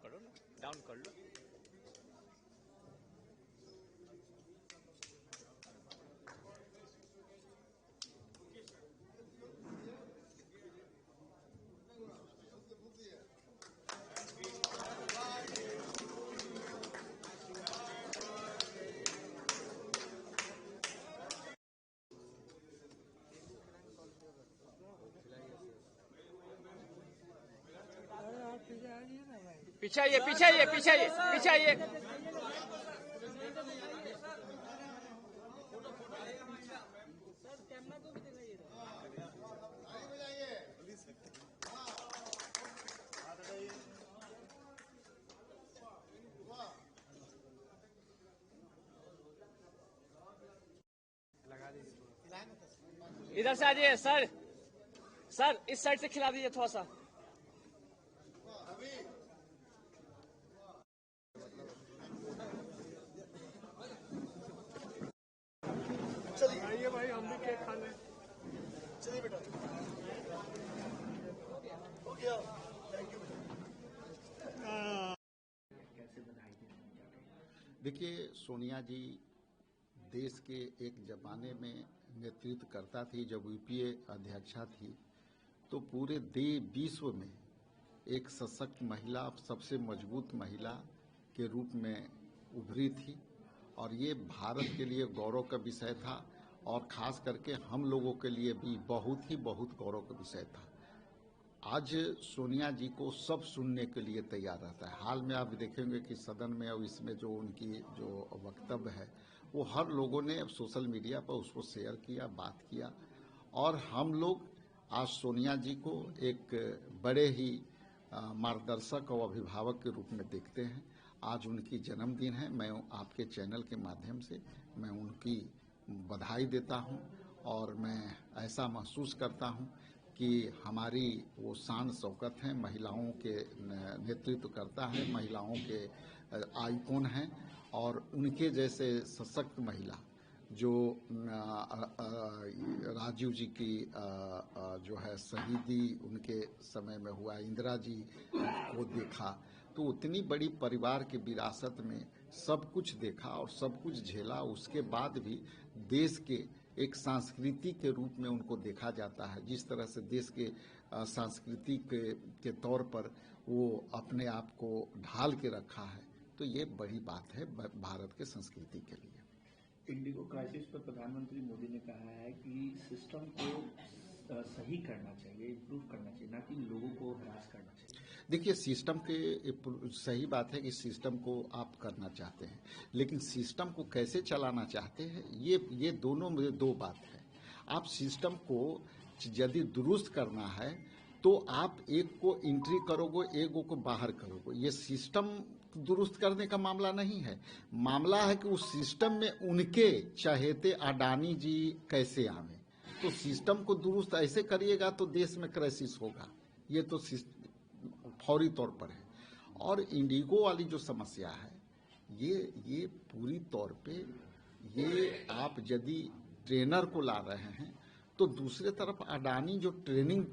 करो ना, डाउन कर लो। पीछे आइए, पीछे आइए, पीछे आइए, पीछे आइए। इधर से आ जाइए सर, सर इस साइड से खिला दीजिए थोड़ा सा। चलिए भाई, हम भी केक खा लें। चलिए बेटा, हो गया, थैंक यू। देखिए, सोनिया जी देश के एक जमाने में नेतृत्व करता थी, जब यूपीए अध्यक्षा थी तो पूरे विश्व में एक सशक्त महिला, सबसे मजबूत महिला के रूप में उभरी थी और ये भारत के लिए गौरव का विषय था और खास करके हम लोगों के लिए भी बहुत गौरव का विषय था। आज सोनिया जी को सब सुनने के लिए तैयार रहता है। हाल में आप देखेंगे कि सदन में और इसमें जो उनकी जो वक्तव्य है वो हर लोगों ने सोशल मीडिया पर उसको शेयर किया, बात किया और हम लोग आज सोनिया जी को एक बड़े ही मार्गदर्शक और अभिभावक के रूप में देखते हैं। आज उनकी जन्मदिन है, मैं आपके चैनल के माध्यम से मैं उनकी बधाई देता हूं और मैं ऐसा महसूस करता हूं कि हमारी वो शान शौकत हैं, महिलाओं के नेतृत्व करता है, महिलाओं के आइकॉन हैं और उनके जैसे सशक्त महिला जो राजीव जी की जो है शहीदी उनके समय में हुआ, इंदिरा जी को देखा तो उतनी बड़ी परिवार की विरासत में सब कुछ देखा और सब कुछ झेला, उसके बाद भी देश के एक संस्कृति के रूप में उनको देखा जाता है। जिस तरह से देश के संस्कृति के तौर पर वो अपने आप को ढाल के रखा है, तो ये बड़ी बात है भारत के संस्कृति के लिए। इंडिगो क्राइसिस पर प्रधानमंत्री मोदी ने कहा है कि सिस्टम को सही करना चाहिए, इम्प्रूव करना चाहिए, ना कि लोगों को हरास करना चाहिए। देखिए, सिस्टम के सही बात है कि सिस्टम को आप करना चाहते हैं, लेकिन सिस्टम को कैसे चलाना चाहते हैं ये दोनों में दो बात है। आप सिस्टम को यदि दुरुस्त करना है तो आप एक को एंट्री करोगे, एक को बाहर करोगे। ये सिस्टम दुरुस्त करने का मामला नहीं है, मामला है कि उस सिस्टम में उनके चहेते अडानी जी कैसे आवे। तो सिस्टम को दुरुस्त ऐसे करिएगा तो देश में क्राइसिस होगा, ये तो फौरी तौर पर है। और इंडिगो वाली जो समस्या है ये पूरी तौर पे ये आप यदि ट्रेनर को ला रहे हैं तो दूसरे तरफ अडानी जो ट्रेनिंग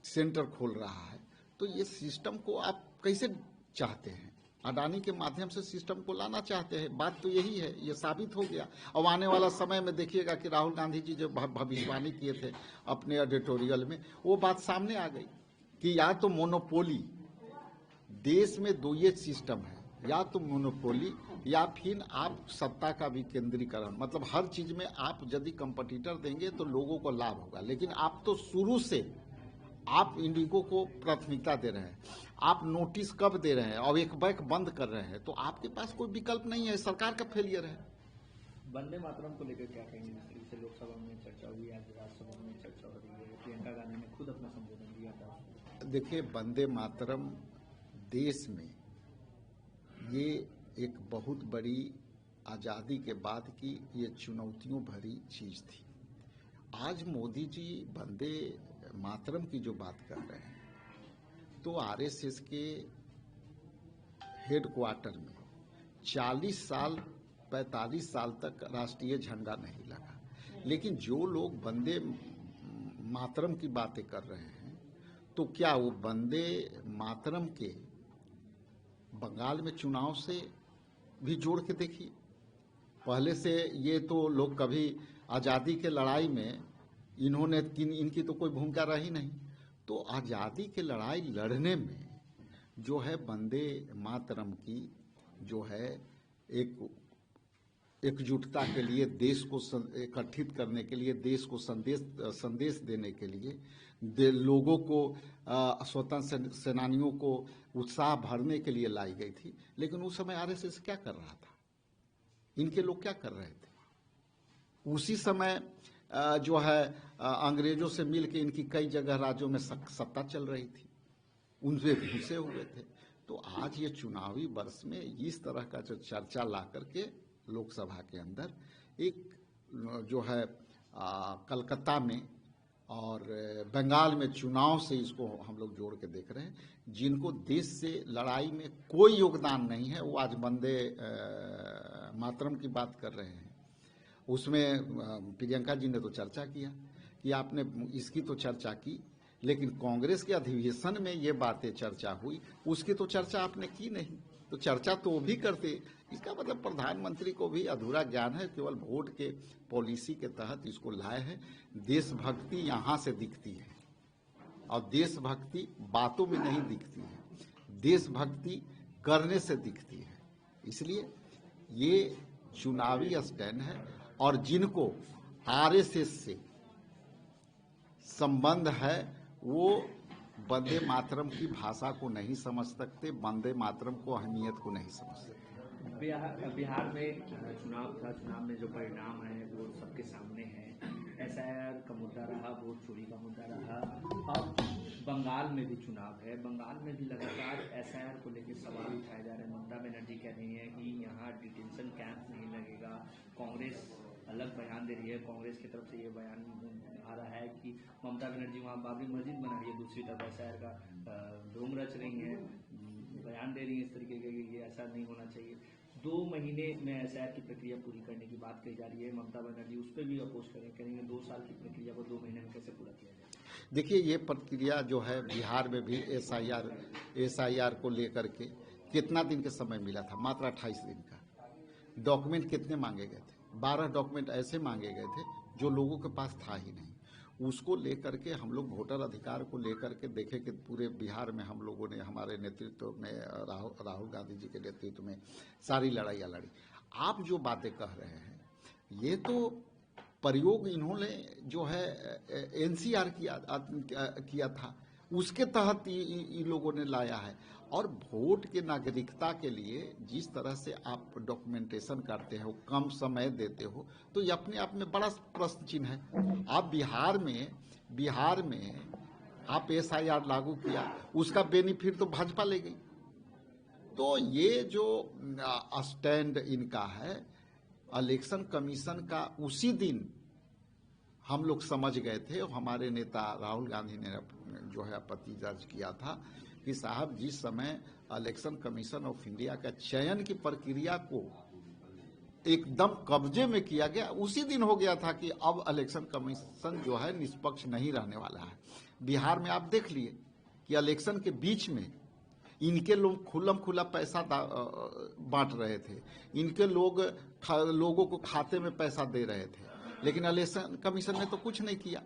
सेंटर खोल रहा है, तो ये सिस्टम को आप कैसे चाहते हैं? अडानी के माध्यम से सिस्टम को लाना चाहते हैं, बात तो यही है, ये साबित हो गया। अब आने वाला समय में देखिएगा कि राहुल गांधी जी जो भविष्यवाणी किए थे अपने एडिटोरियल में, वो बात सामने आ गई कि या तो मोनोपोली, देश में दो ये सिस्टम है, या तो मोनोपोली या फिर आप सत्ता का भी केंद्रीकरण, मतलब हर चीज में आप यदि कंपटीटर देंगे तो लोगों को लाभ होगा। लेकिन आप तो शुरू से आप इंडिगो को प्राथमिकता दे रहे हैं, आप नोटिस कब दे रहे हैं और एक बैक बंद कर रहे हैं, तो आपके पास कोई विकल्प नहीं है, सरकार का फेलियर है। वंदे मातरम को लेकर क्या कहेंगे? से लोकसभा में चर्चा हुई, आज राज्यसभा में चर्चा हो रही है, प्रियंका गांधी ने खुद अपना संबोधन दिया था। देखिए, वंदे मातरम देश में ये एक बहुत बड़ी आज़ादी के बाद की ये चुनौतियों भरी चीज थी। आज मोदी जी वंदे मातरम की जो बात कर रहे हैं तो आरएसएस के हेडक्वार्टर में 40 साल 45 साल तक राष्ट्रीय झंडा नहीं लगा, लेकिन जो लोग वंदे मातरम की बातें कर रहे हैं तो क्या वो वंदे मातरम के बंगाल में चुनाव से भी जोड़ के देखिए। पहले से ये तो लोग कभी आज़ादी के लड़ाई में इनकी तो कोई भूमिका रही नहीं। तो आज़ादी की लड़ाई लड़ने में जो है वंदे मातरम की जो है एकजुटता के लिए, देश को एकत्रित करने के लिए, देश को संदेश देने के लिए, लोगों को स्वतंत्र सेनानियों को उत्साह भरने के लिए लाई गई थी। लेकिन उस समय आरएसएस क्या कर रहा था, इनके लोग क्या कर रहे थे? उसी समय जो है अंग्रेजों से मिलकर इनकी कई जगह राज्यों में सत्ता चल रही थी, उनसे घुसे हुए थे। तो आज ये चुनावी वर्ष में इस तरह का जो चर्चा ला करके लोकसभा के अंदर एक जो है कलकत्ता में और बंगाल में चुनाव से इसको हम लोग जोड़ के देख रहे हैं। जिनको देश से लड़ाई में कोई योगदान नहीं है वो आज वंदे मातरम की बात कर रहे हैं। उसमें प्रियंका जी ने तो चर्चा किया कि आपने इसकी तो चर्चा की, लेकिन कांग्रेस के अधिवेशन में ये बातें चर्चा हुई, उसकी तो चर्चा आपने की नहीं। तो चर्चा तो वो भी करते। इसका मतलब प्रधानमंत्री को भी अधूरा ज्ञान है, केवल वोट के पॉलिसी के तहत इसको लाए हैं। देशभक्ति यहाँ से दिखती है और देशभक्ति बातों में नहीं दिखती है, देशभक्ति करने से दिखती है। इसलिए ये चुनावी स्टैंड है और जिनको आरएसएस से संबंध है वो वंदे मातरम की भाषा को नहीं समझ सकते, वंदे मातरम को अहमियत को नहीं समझ सकते। बिहार में चुनाव था, चुनाव में जो परिणाम है वो सबके सामने है। एसआईआर का मुद्दा रहा, वोट चोरी का मुद्दा रहा। अब बंगाल में भी चुनाव है, बंगाल में भी लगातार एसआईआर को लेकर सवाल उठाए जा रहे हैं। ममता बनर्जी कह रही है कि यहाँ डिटेंशन कैंप नहीं लगेगा। कांग्रेस अलग बयान दे रही है, कांग्रेस की तरफ से ये बयान आ रहा है कि ममता बनर्जी वहाँ बाबरी मस्जिद बना रही है, दूसरी तरफ एसआईआर का धूम रच रही है, बयान दे रही है इस तरीके के कि ये ऐसा नहीं होना चाहिए। 2 महीने में एसआईआर की प्रक्रिया पूरी करने की बात कही जा रही है। ममता बनर्जी उस पर भी अपोज करेंगे 2 साल की प्रक्रिया को 2 महीने में कैसे पूरा किया जाए। देखिए ये प्रक्रिया जो है बिहार में भी एसआईआर को लेकर के कितना दिन के समय मिला था? मात्र 28 दिन का। डॉक्यूमेंट कितने मांगे गए थे? 12 डॉक्यूमेंट ऐसे मांगे गए थे जो लोगों के पास था ही नहीं। उसको लेकर के हम लोग वोटर अधिकार को लेकर के देखे कि पूरे बिहार में हम लोगों ने हमारे नेतृत्व में राहुल गांधी जी के नेतृत्व में सारी लड़ाइयाँ लड़ी। आप जो बातें कह रहे हैं ये तो प्रयोग इन्होंने जो है एनसीआर किया था, उसके तहत इन लोगों ने लाया है। और वोट के नागरिकता के लिए जिस तरह से आप डॉक्यूमेंटेशन करते हो, कम समय देते हो, तो ये अपने आप में बड़ा प्रश्न चिन्ह है। आप बिहार में आप एसआईआर लागू किया, उसका बेनिफिट तो भाजपा ले गई। तो ये जो स्टैंड इनका है इलेक्शन कमीशन का, उसी दिन हम लोग समझ गए थे, हमारे नेता राहुल गांधी ने जो है आपत्ति दर्ज किया था कि साहब जिस समय इलेक्शन कमीशन ऑफ इंडिया का चयन की प्रक्रिया को एकदम कब्जे में किया गया, उसी दिन हो गया था कि अब इलेक्शन कमीशन जो है निष्पक्ष नहीं रहने वाला है। बिहार में आप देख लिए कि इलेक्शन के बीच में इनके लोग खुला पैसा बांट रहे थे, इनके लोगों को खाते में पैसा दे रहे थे, लेकिन इलेक्शन कमीशन ने तो कुछ नहीं किया।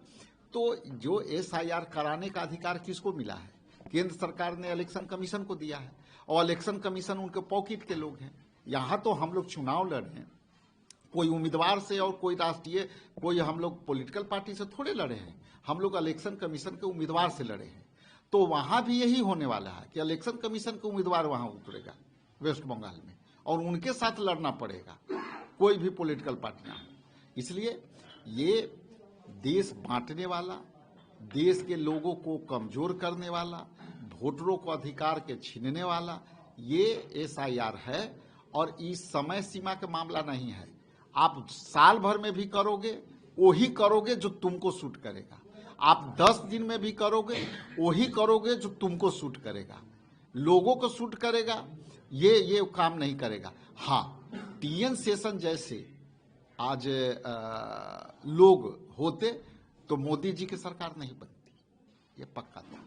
तो जो एसआईआर कराने का अधिकार किसको मिला है? केंद्र सरकार ने इलेक्शन कमीशन को दिया है और इलेक्शन कमीशन उनके पॉकेट के लोग हैं। यहाँ तो हम लोग चुनाव लड़ रहे हैं, कोई उम्मीदवार से और कोई राष्ट्रीय कोई हम लोग पॉलिटिकल पार्टी से थोड़े लड़े हैं, हम लोग इलेक्शन कमीशन के उम्मीदवार से लड़े हैं। तो वहाँ भी यही होने वाला है कि इलेक्शन कमीशन के उम्मीदवार वहाँ उतरेगा वेस्ट बंगाल में और उनके साथ लड़ना पड़ेगा, कोई भी पॉलिटिकल पार्टियाँ। इसलिए ये देश बांटने वाला, देश के लोगों को कमजोर करने वाला, वोटरों को अधिकार के छीनने वाला ये एसआईआर है। और इस समय सीमा का मामला नहीं है, आप साल भर में भी करोगे वही करोगे जो तुमको सूट करेगा, आप 10 दिन में भी करोगे वही करोगे जो तुमको सूट करेगा। लोगों को सूट करेगा ये काम नहीं करेगा। हाँ, टीएन शेषन जैसे आज लोग होते तो मोदी जी की सरकार नहीं बनती, ये पक्का था।